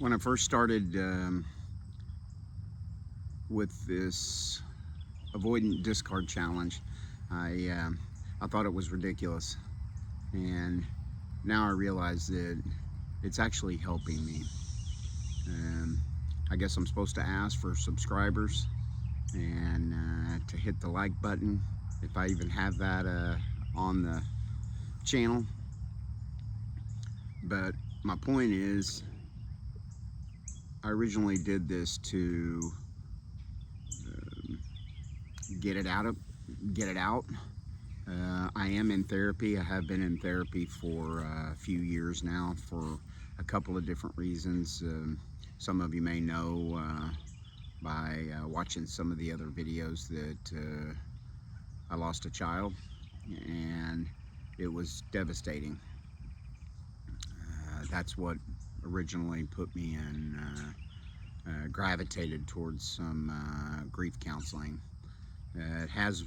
When I first started with this Avoidant Discard challenge, I thought it was ridiculous, and now I realize that it's actually helping me. Um, I guess I'm supposed to ask for subscribers and to hit the like button if I even have that on the channel. But my point is, I originally did this to get it out. I am in therapy. I have been in therapy for a few years now for a couple of different reasons. Some of you may know by watching some of the other videos that I lost a child, and it was devastating. That's what originally put me in, gravitated towards some grief counseling. It has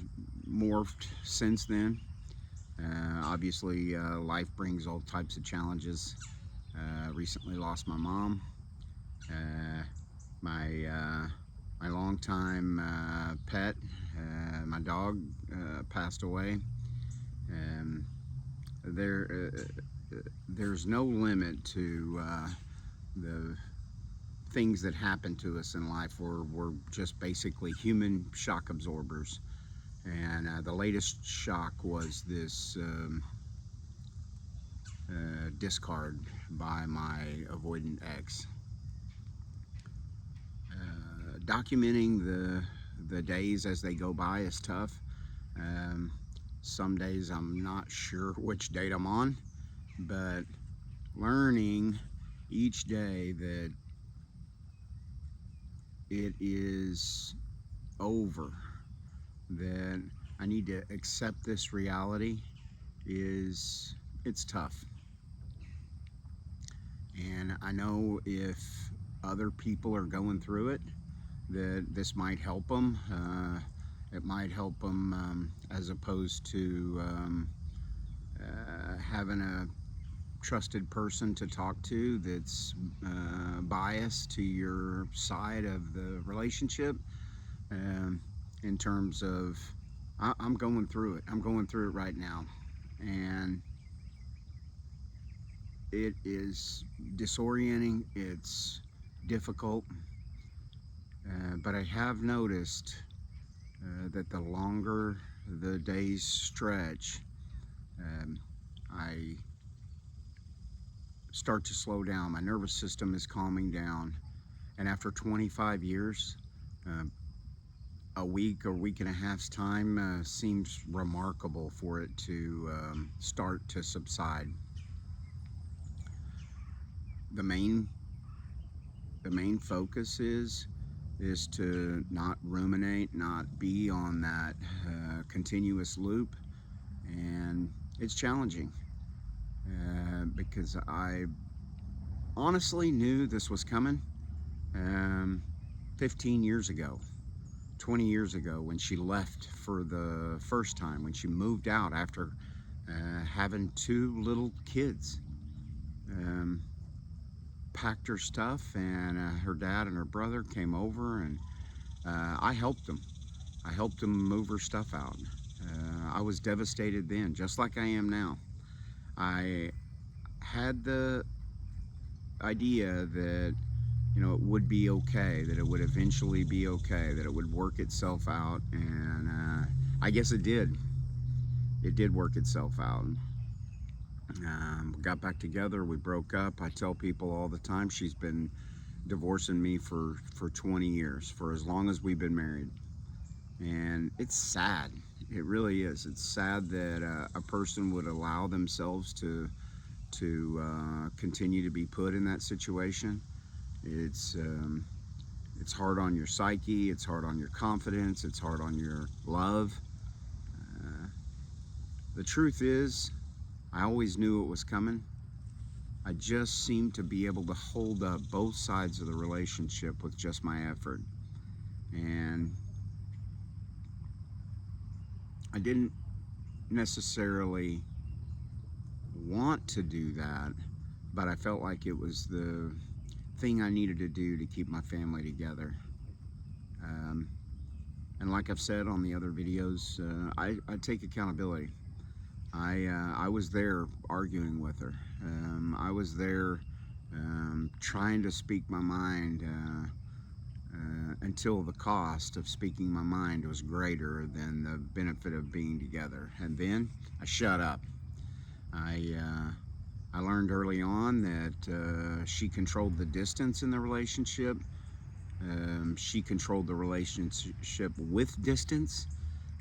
morphed since then. Obviously, life brings all types of challenges. Recently lost my mom. My longtime pet, my dog, passed away. Um, there's no limit to the things that happen to us in life. We're just basically human shock absorbers. And the latest shock was this discard by my avoidant ex. Documenting the days as they go by is tough. Um, some days I'm not sure which date I'm on, but learning each day that it is over, that I need to accept this reality, it's tough. And I know if other people are going through it, that this might help them. It might help them as opposed to having a trusted person to talk to that's biased to your side of the relationship. In terms of, I'm going through it. I'm going through it right now, and it is disorienting. It's difficult, but I have noticed that the longer the days stretch, I start to slow down. My nervous system is calming down, and after 25 years, a week or week and a half's time seems remarkable for it to start to subside. The main focus is to not ruminate, not be on that continuous loop, and it's challenging because I honestly knew this was coming 15 years ago, 20 years ago, when she left for the first time, when she moved out after having 2 little kids. Packed her stuff, and her dad and her brother came over, and I helped them. I helped them move her stuff out. I was devastated then, just like I am now. I had the idea that, you know, it would be okay, that it would eventually be okay, that it would work itself out, and I guess it did. It did work itself out. We got back together, we broke up. I tell people all the time, she's been divorcing me for 20 years, for as long as we've been married. And it's sad. It really is. It's sad that a person would allow themselves to continue to be put in that situation. It's hard on your psyche, it's hard on your confidence, it's hard on your love. The truth is, I always knew it was coming. I just seemed to be able to hold up both sides of the relationship with just my effort. And I didn't necessarily want to do that, but I felt like it was the thing I needed to do to keep my family together. And like I've said on the other videos, I take accountability. I was there arguing with her. I was there trying to speak my mind until the cost of speaking my mind was greater than the benefit of being together. And then I shut up. I learned early on that she controlled the distance in the relationship. She controlled the relationship with distance.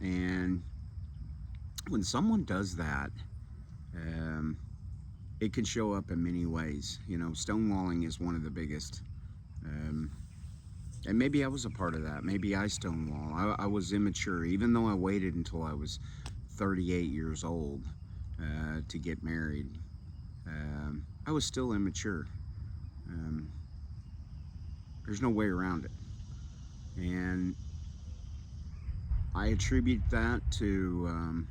And when someone does that, um, it can show up in many ways. You know, stonewalling is one of the biggest. Um, and maybe I was a part of that. Maybe I stonewall. I was immature, even though I waited until I was 38 years old to get married. I was still immature. Um, there's no way around it. And I attribute that to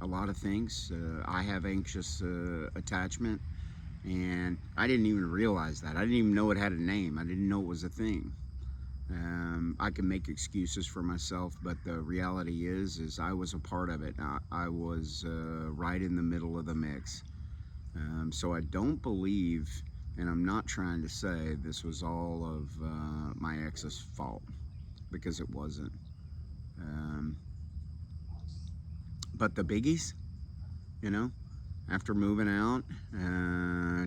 a lot of things. I have anxious attachment, and I didn't even realize that. I didn't even know it had a name. I didn't know it was a thing. I can make excuses for myself, but the reality is I was a part of it. I was right in the middle of the mix. So I don't believe, and I'm not trying to say this was all of my ex's fault, because it wasn't. Um, but the biggies, you know, after moving out,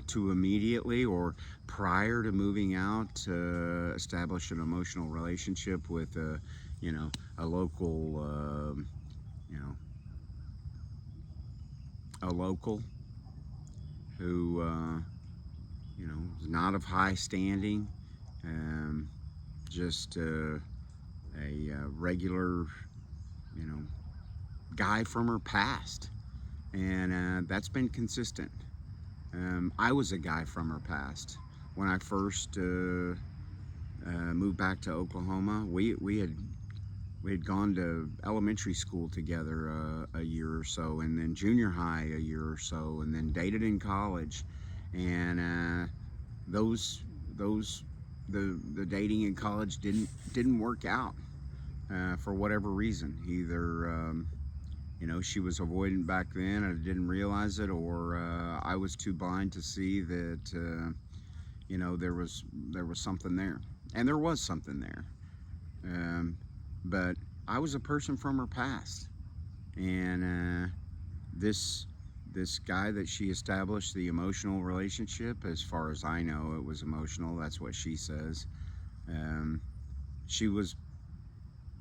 to immediately or prior to moving out, establish an emotional relationship with you know, a local, you know, a local who, you know, is not of high standing, just a regular, you know, guy from her past. And that's been consistent. I was a guy from her past. When I first moved back to Oklahoma, we had gone to elementary school together a year or so, and then junior high a year or so, and then dated in college. And the dating in college didn't work out for whatever reason. Either you know, she was avoidant back then and I didn't realize it, or I was too blind to see that you know, there was something there, and there was something there. But I was a person from her past, and this guy that she established the emotional relationship, as far as I know, it was emotional. That's what she says. She was,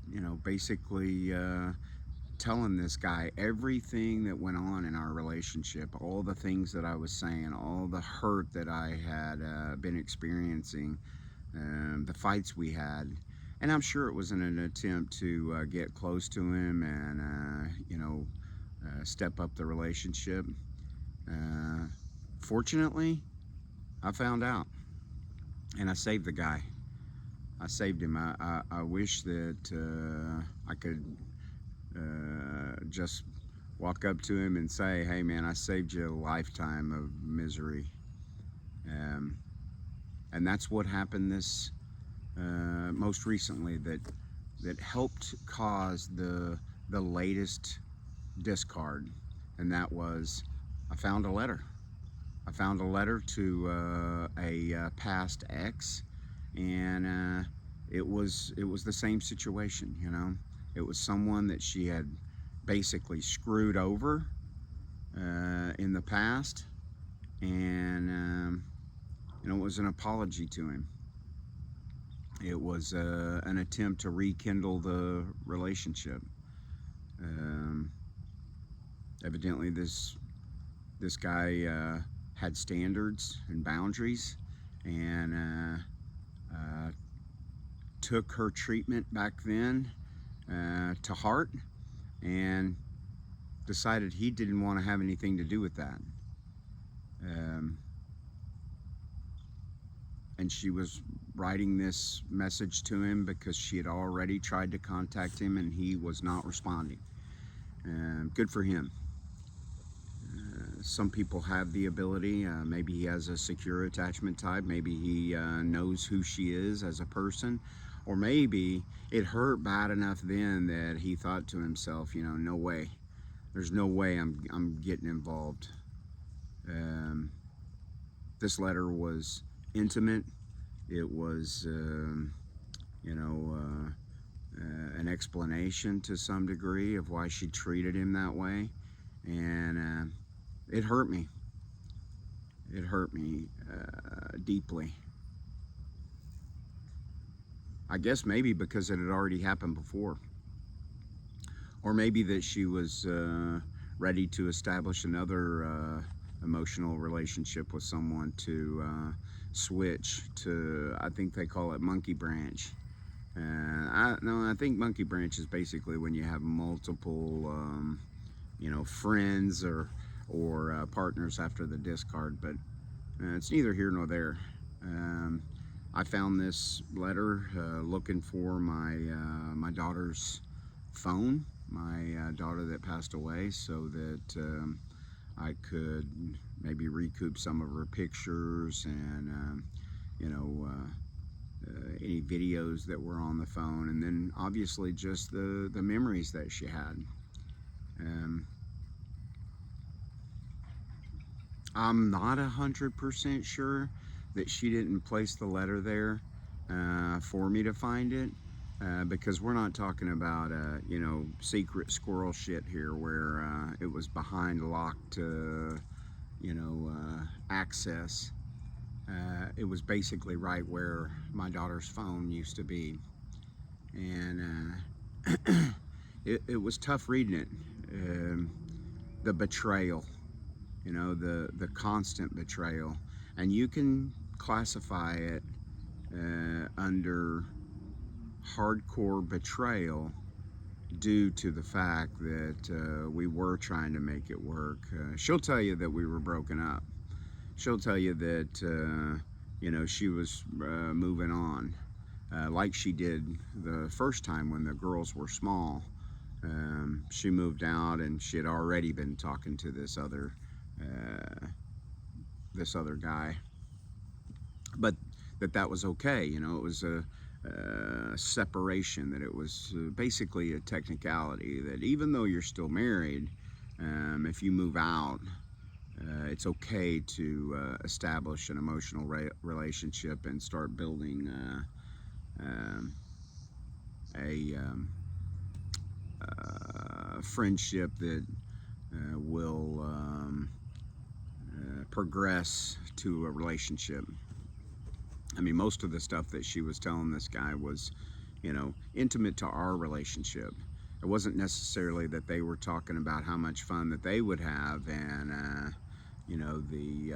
you know, basically telling this guy everything that went on in our relationship, all the things that I was saying, all the hurt that I had been experiencing, the fights we had. And I'm sure it was in an attempt to get close to him and, you know, step up the relationship. Fortunately, I found out, and I saved the guy. I saved him. I wish that I could just walk up to him and say, hey man, I saved you a lifetime of misery. And that's what happened this most recently, that helped cause the latest discard. And that was, I found a letter. I found a letter to a past ex, and it was the same situation, you know. It was someone that she had basically screwed over in the past, and you know, it was an apology to him. It was an attempt to rekindle the relationship. Evidently, this guy had standards and boundaries, and took her treatment back then to heart, and decided he didn't want to have anything to do with that. And she was writing this message to him because she had already tried to contact him and he was not responding. Good for him. Some people have the ability. Maybe he has a secure attachment type. Maybe he knows who she is as a person. Or maybe it hurt bad enough then that he thought to himself, you know, no way. There's no way I'm getting involved. Um, this letter was intimate. It was, you know, an explanation to some degree of why she treated him that way. And it hurt me. It hurt me deeply. I guess maybe because it had already happened before. Or maybe that she was ready to establish another emotional relationship with someone to switch to, I think they call it monkey branch. I think monkey branch is basically when you have multiple, you know, friends or partners after the discard, but it's neither here nor there. Um, I found this letter looking for my daughter's phone, my daughter that passed away, so that I could maybe recoup some of her pictures and you know, any videos that were on the phone, and then obviously just the memories that she had. Um, I'm not 100% sure that she didn't place the letter there for me to find it, because we're not talking about you know, secret squirrel shit here where it was behind locked you know, access. It was basically right where my daughter's phone used to be, and it was tough reading it. The betrayal, you know, the constant betrayal, and you can classify it under hardcore betrayal due to the fact that we were trying to make it work. She'll tell you that we were broken up. She'll tell you that you know, she was moving on, like she did the first time when the girls were small. She moved out and she had already been talking to uh, this other guy, but that was okay. You know, it was a separation. That it was basically a technicality. That even though you're still married, if you move out, it's okay to establish an emotional relationship and start building um, a friendship that will progress to a relationship. I mean, most of the stuff that she was telling this guy was, you know, intimate to our relationship. It wasn't necessarily that they were talking about how much fun that they would have and, you know, the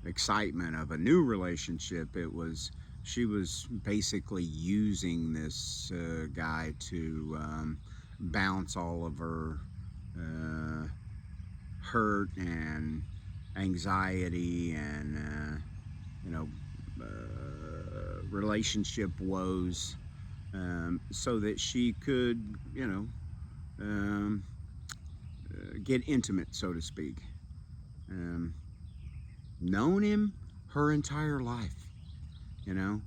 excitement of a new relationship. It was, she was basically using this guy to bounce all of her uh, hurt and anxiety and, you know, relationship woes, so that she could, you know, get intimate, so to speak. Um, Known him her entire life, you know,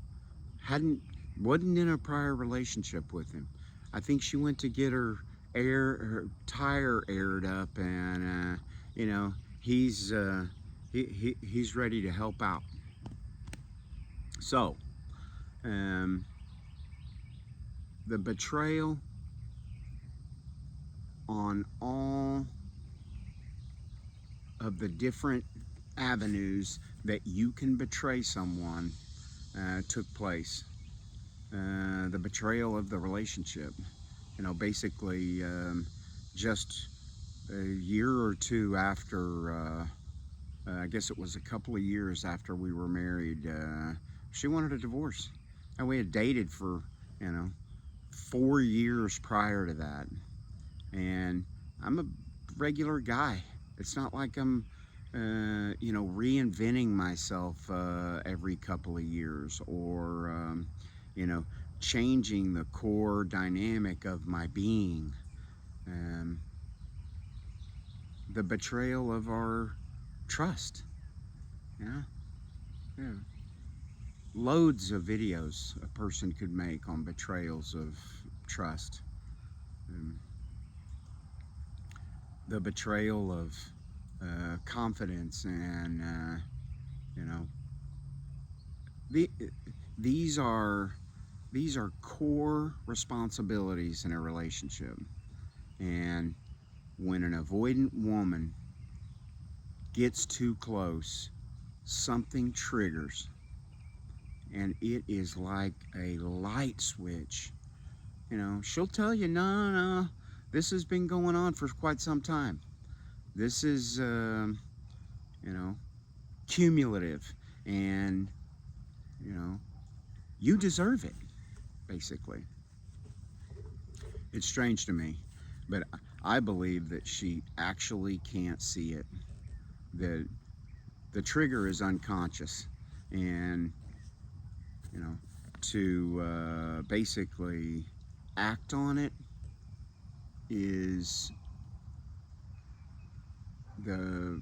hadn't wasn't in a prior relationship with him. I think she went to get her tire aired up, and you know, he's ready to help out. So, um, the betrayal on all of the different avenues that you can betray someone took place. The betrayal of the relationship, you know, basically just a year or two after, I guess it was a couple of years after we were married, she wanted a divorce. And we had dated for, you know, 4 years prior to that. And I'm a regular guy. It's not like I'm, you know, reinventing myself every couple of years, or, you know, changing the core dynamic of my being. Um, the betrayal of our trust. Yeah, yeah. Loads of videos a person could make on betrayals of trust. Um, the betrayal of confidence, and you know, the, these are these are core responsibilities in a relationship. And when an avoidant woman gets too close, something triggers, and it is like a light switch. She'll tell you, no, no, this has been going on for quite some time. This is, you know, cumulative, and, you know, you deserve it, basically. It's strange to me, but I believe that she actually can't see it. That the trigger is unconscious, and, you know, to basically act on it is the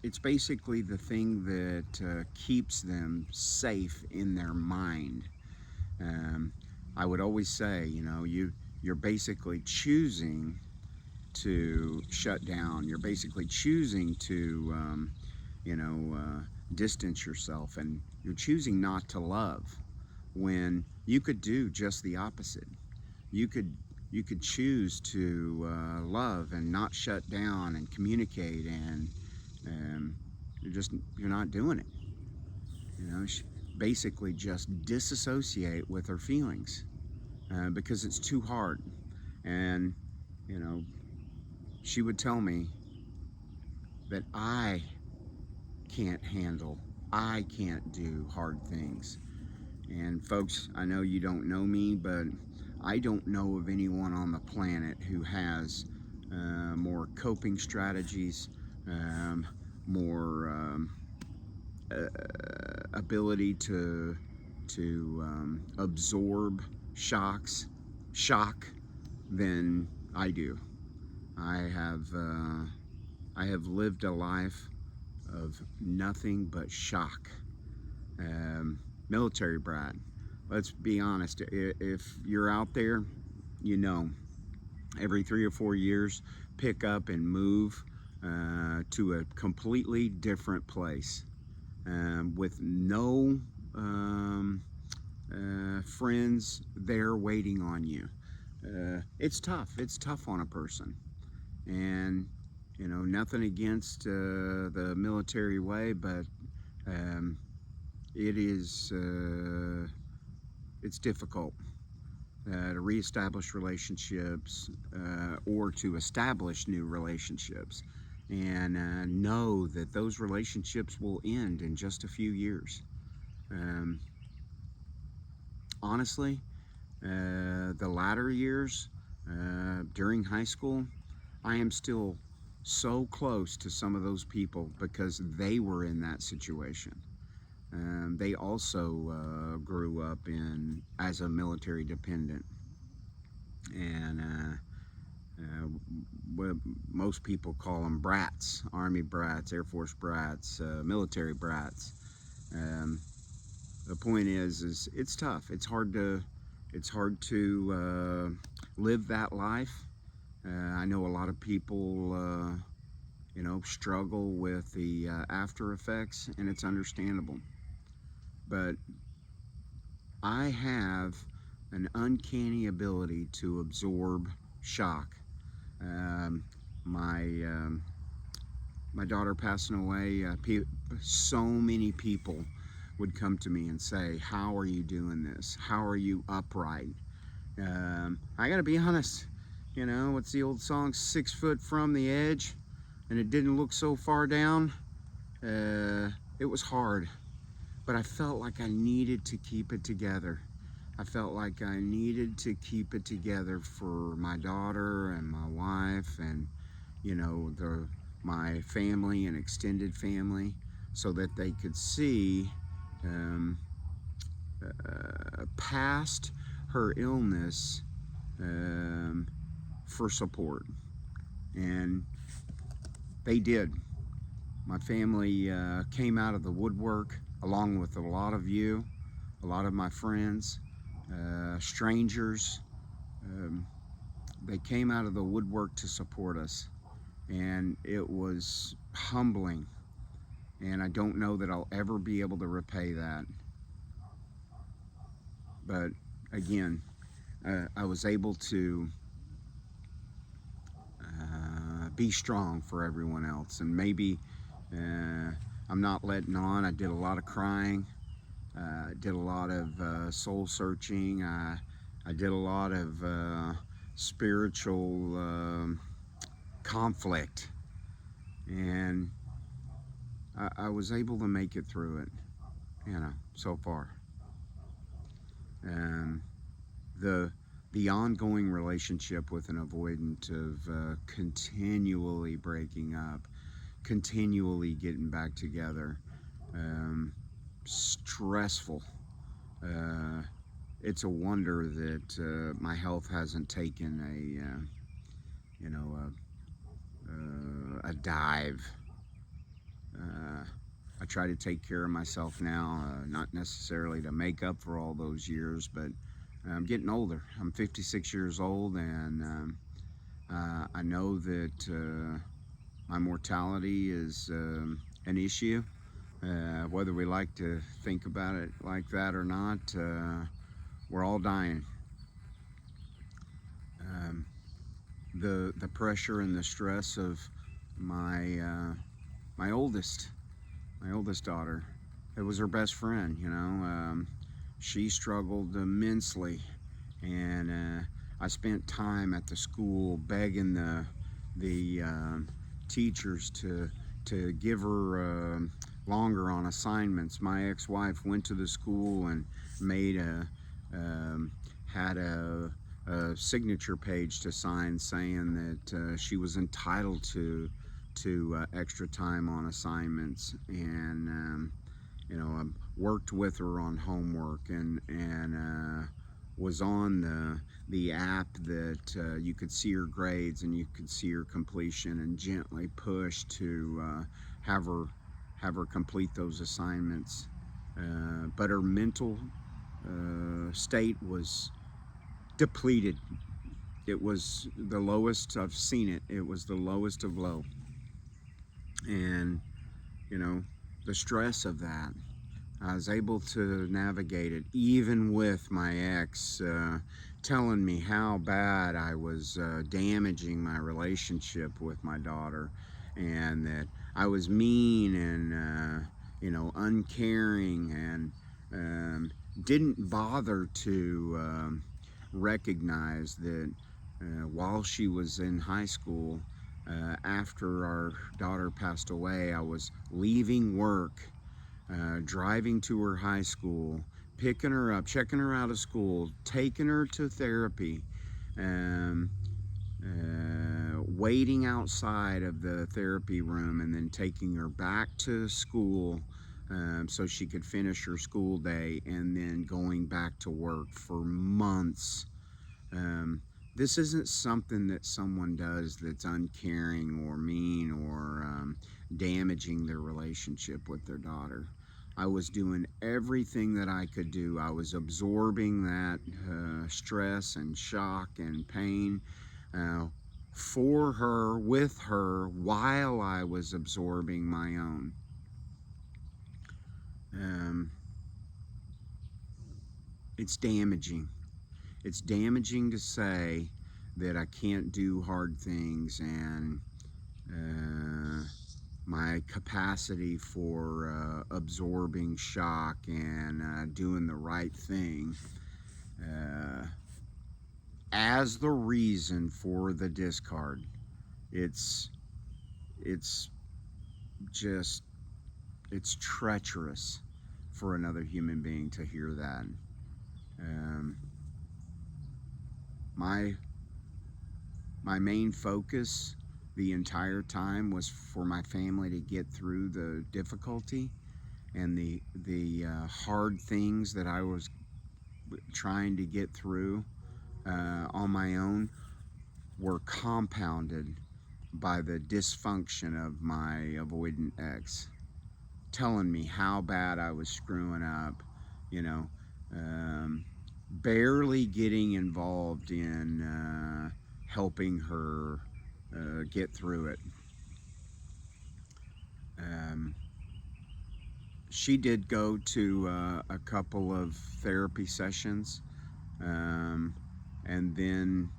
it's basically the thing that keeps them safe in their mind. um, I would always say, you're basically choosing to shut down. You're basically choosing to you know distance yourself, and you're choosing not to love, when you could do just the opposite. You could choose to love and not shut down and communicate, and um, you're not doing it. Basically just disassociate with her feelings, because it's too hard. And you know she would tell me that I can't do hard things. And folks, I know you don't know me, but I don't know of anyone on the planet who has more coping strategies, um, more uh, ability to absorb shock than I do. I have I have lived a life of nothing but shock. Um, Military brat. Let's be honest. If you're out there, you know, every 3 or 4 years, pick up and move to a completely different place, with no friends there waiting on you. It's tough. It's tough on a person. And, nothing against the military way, but um, it is it's difficult to reestablish relationships, or to establish new relationships, and know that those relationships will end in just a few years. Um, Honestly, the latter years during high school, I am still so close to some of those people because they were in that situation. They also grew up as a military dependent, and what most people call them brats, Army brats, Air Force brats, military brats. Um, the point is it's tough. It's hard to live that life. I know a lot of people, struggle with the after effects, and it's understandable. But I have an uncanny ability to absorb shock. Um, my my daughter passing away, so many people would come to me and say, "How are you doing this? How are you upright?" I gotta be honest. What's the old song? 6 foot from the edge, and it didn't look so far down. It was hard, but I felt like I needed to keep it together. I felt like I needed to keep it together for my daughter and my wife, and my family and extended family, so that they could see um, past her illness, for support. And they did. My family came out of the woodwork along with a lot of you, a lot of my friends, strangers. Um, they came out of the woodwork to support us, and it was humbling. And I don't know that I'll ever be able to repay that. But again, I was able to be strong for everyone else. And maybe I'm not letting on. I did a lot of crying. Did a lot of soul searching. I did a lot of spiritual conflict. And I was able to make it through it, so far. Um, the the ongoing relationship with an avoidant of continually breaking up, continually getting back together, stressful. Uh, it's a wonder that my health hasn't taken a dive. Uh, I try to take care of myself now, not necessarily to make up for all those years, but I'm getting older. I'm 56 years old, and I know that my mortality is an issue. Whether we like to think about it like that or not, we're all dying. Um, the pressure and the stress of my my oldest my oldest daughter. It was her best friend. She struggled immensely, and I spent time at the school begging the teachers to give her longer on assignments. My ex-wife went to the school and made um, had a signature page to sign saying that she was entitled to extra time on assignments, and I worked with her on homework, and was on the app that you could see her grades and you could see her completion, and gently push to have her complete those assignments. But her mental state was depleted. It was the lowest I've seen it. It was the lowest of low. And, you know, the stress of that, I was able to navigate it, even with my ex telling me how bad I was damaging my relationship with my daughter, and that I was mean and, uncaring, and didn't bother to recognize that while she was in high school, after our daughter passed away, I was leaving work, driving to her high school, picking her up, checking her out of school, taking her to therapy, um, waiting outside of the therapy room, and then taking her back to school so she could finish her school day, and then going back to work for months. Um, this isn't something that someone does that's uncaring or mean or damaging their relationship with their daughter. I was doing everything that I could do. I was absorbing that stress and shock and pain uh, for her, with her, while I was absorbing my own. Um, it's damaging. It's damaging to say that I can't do hard things, and my capacity for absorbing shock and doing the right thing uh, as the reason for the discard. It's it's just it's treacherous for another human being to hear that. Um, my my main focus the entire time was for my family to get through the difficulty and the hard things that I was trying to get through on my own were compounded by the dysfunction of my avoidant ex, telling me how bad I was screwing up, you know, um, barely getting involved in helping her get through it. Um, she did go to a couple of therapy sessions, um, and then,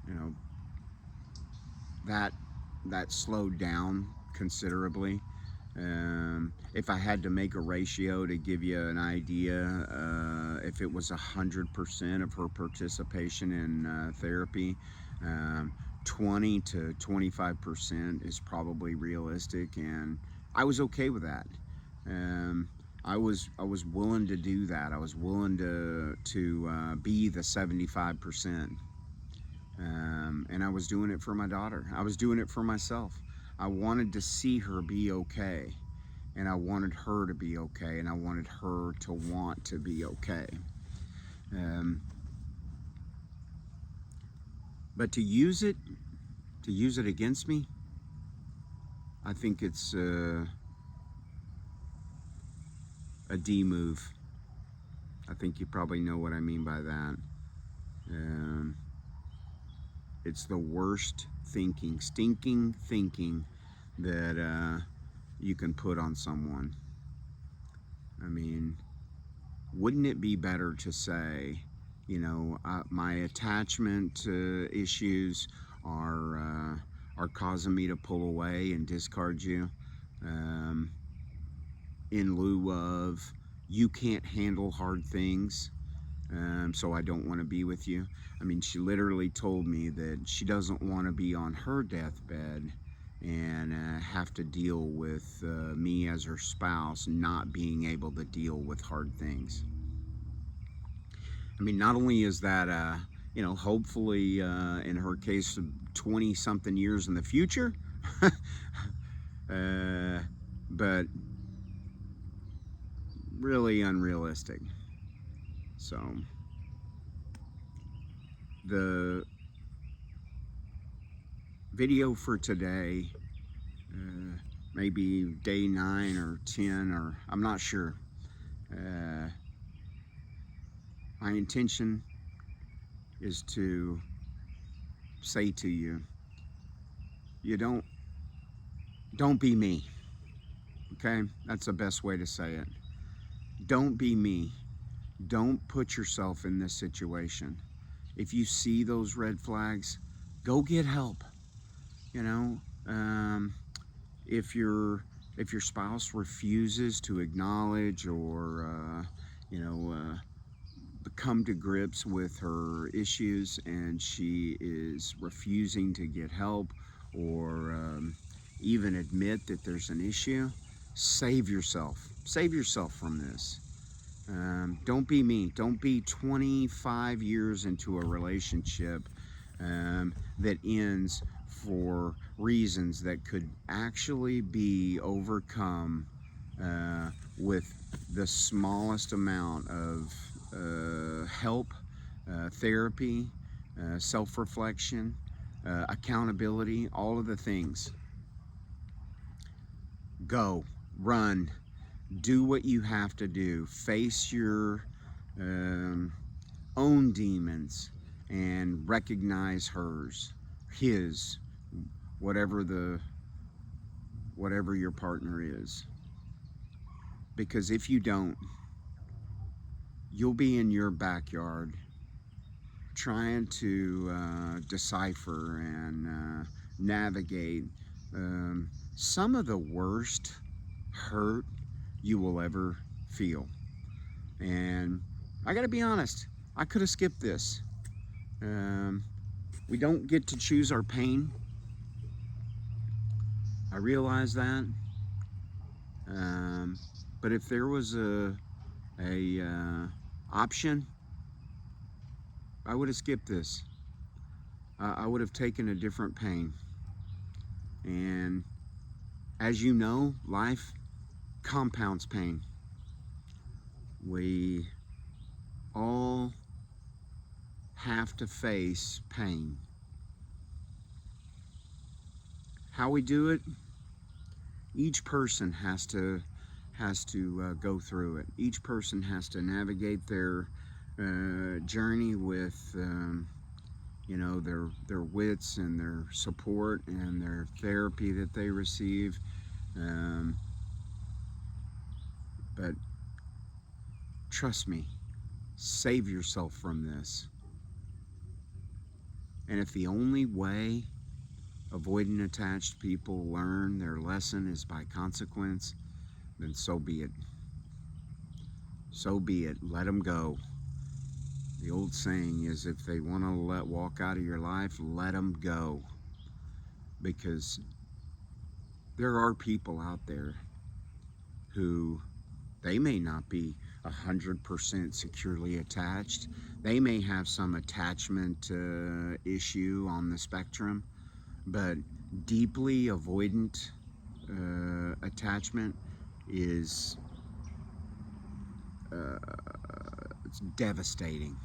you know, that that slowed down considerably. If I had to make a ratio to give you an idea, if it was 100% of her participation in therapy, um, 20 to 25% is probably realistic, and I was okay with that. Um, I was willing to do that. I was willing to be the 75%. And I was doing it for my daughter. I was doing it for myself. I wanted to see her be okay, and I wanted her to be okay, and I wanted her to want to be okay. Um, but to use it against me, I think it's a D move. I think you probably know what I mean by that. Um, it's the worst thinking, stinking thinking that you can put on someone. I mean, wouldn't it be better to say, my attachment issues are causing me to pull away and discard you, um, in lieu of you can't handle hard things, so I don't want to be with you. I mean, she literally told me that she doesn't want to be on her deathbed and have to deal with me as her spouse not being able to deal with hard things. I mean, not only is that, hopefully in her case, 20 something years in the future, uh, but really unrealistic. So, the video for today, uh, maybe day 9 or 10, or I'm not sure. Uh, my intention is to say to you, you don't be me. Okay, that's the best way to say it. Don't be me. Don't put yourself in this situation. If you see those red flags, go get help. You know, um, if your spouse refuses to acknowledge or come to grips with her issues, and she is refusing to get help or even admit that there's an issue, save yourself. Save yourself from this. Don't be me. Don't be 25 years into a relationship that ends for reasons that could actually be overcome with the smallest amount of help, therapy, self-reflection, accountability, all of the things. Go, run, do what you have to do. Face your um, own demons and recognize hers, his, whatever your partner is. Because if you don't, you'll be in your backyard trying to decipher and navigate some of the worst hurt you will ever feel. And I gotta be honest, I could have skipped this. We don't get to choose our pain. I realize that. Um, but if there was a option, I would have skipped this. I would have taken a different pain. And as you know, life compounds pain. We all have to face pain. How we do it, each person has to go through it. Each person has to navigate their journey with you know, their wits and their support and their therapy that they receive. Um, but trust me, save yourself from this. And if the only way avoidant attached people learn their lesson is by consequence, then so be it. So be it. Let them go. The old saying is, if they want to walk out of your life, let them go. Because there are people out there who, they may not be 100% securely attached. They may have some attachment issue on the spectrum, but deeply avoidant attachment is it's devastating.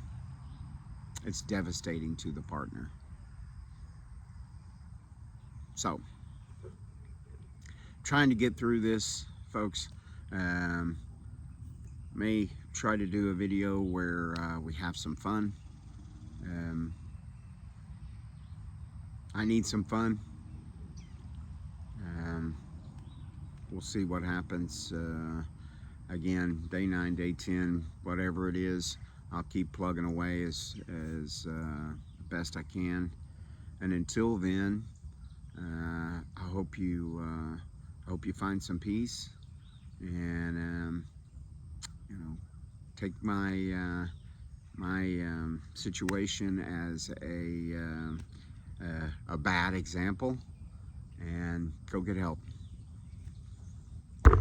It's devastating to the partner. So, trying to get through this, folks. May try to do a video where we have some fun. I need some fun. We'll see what happens. Again, day 9, day 10, whatever it is, I'll keep plugging away as best I can. And until then, I hope you find some peace, and you know, take my situation as a bad example, and go get help.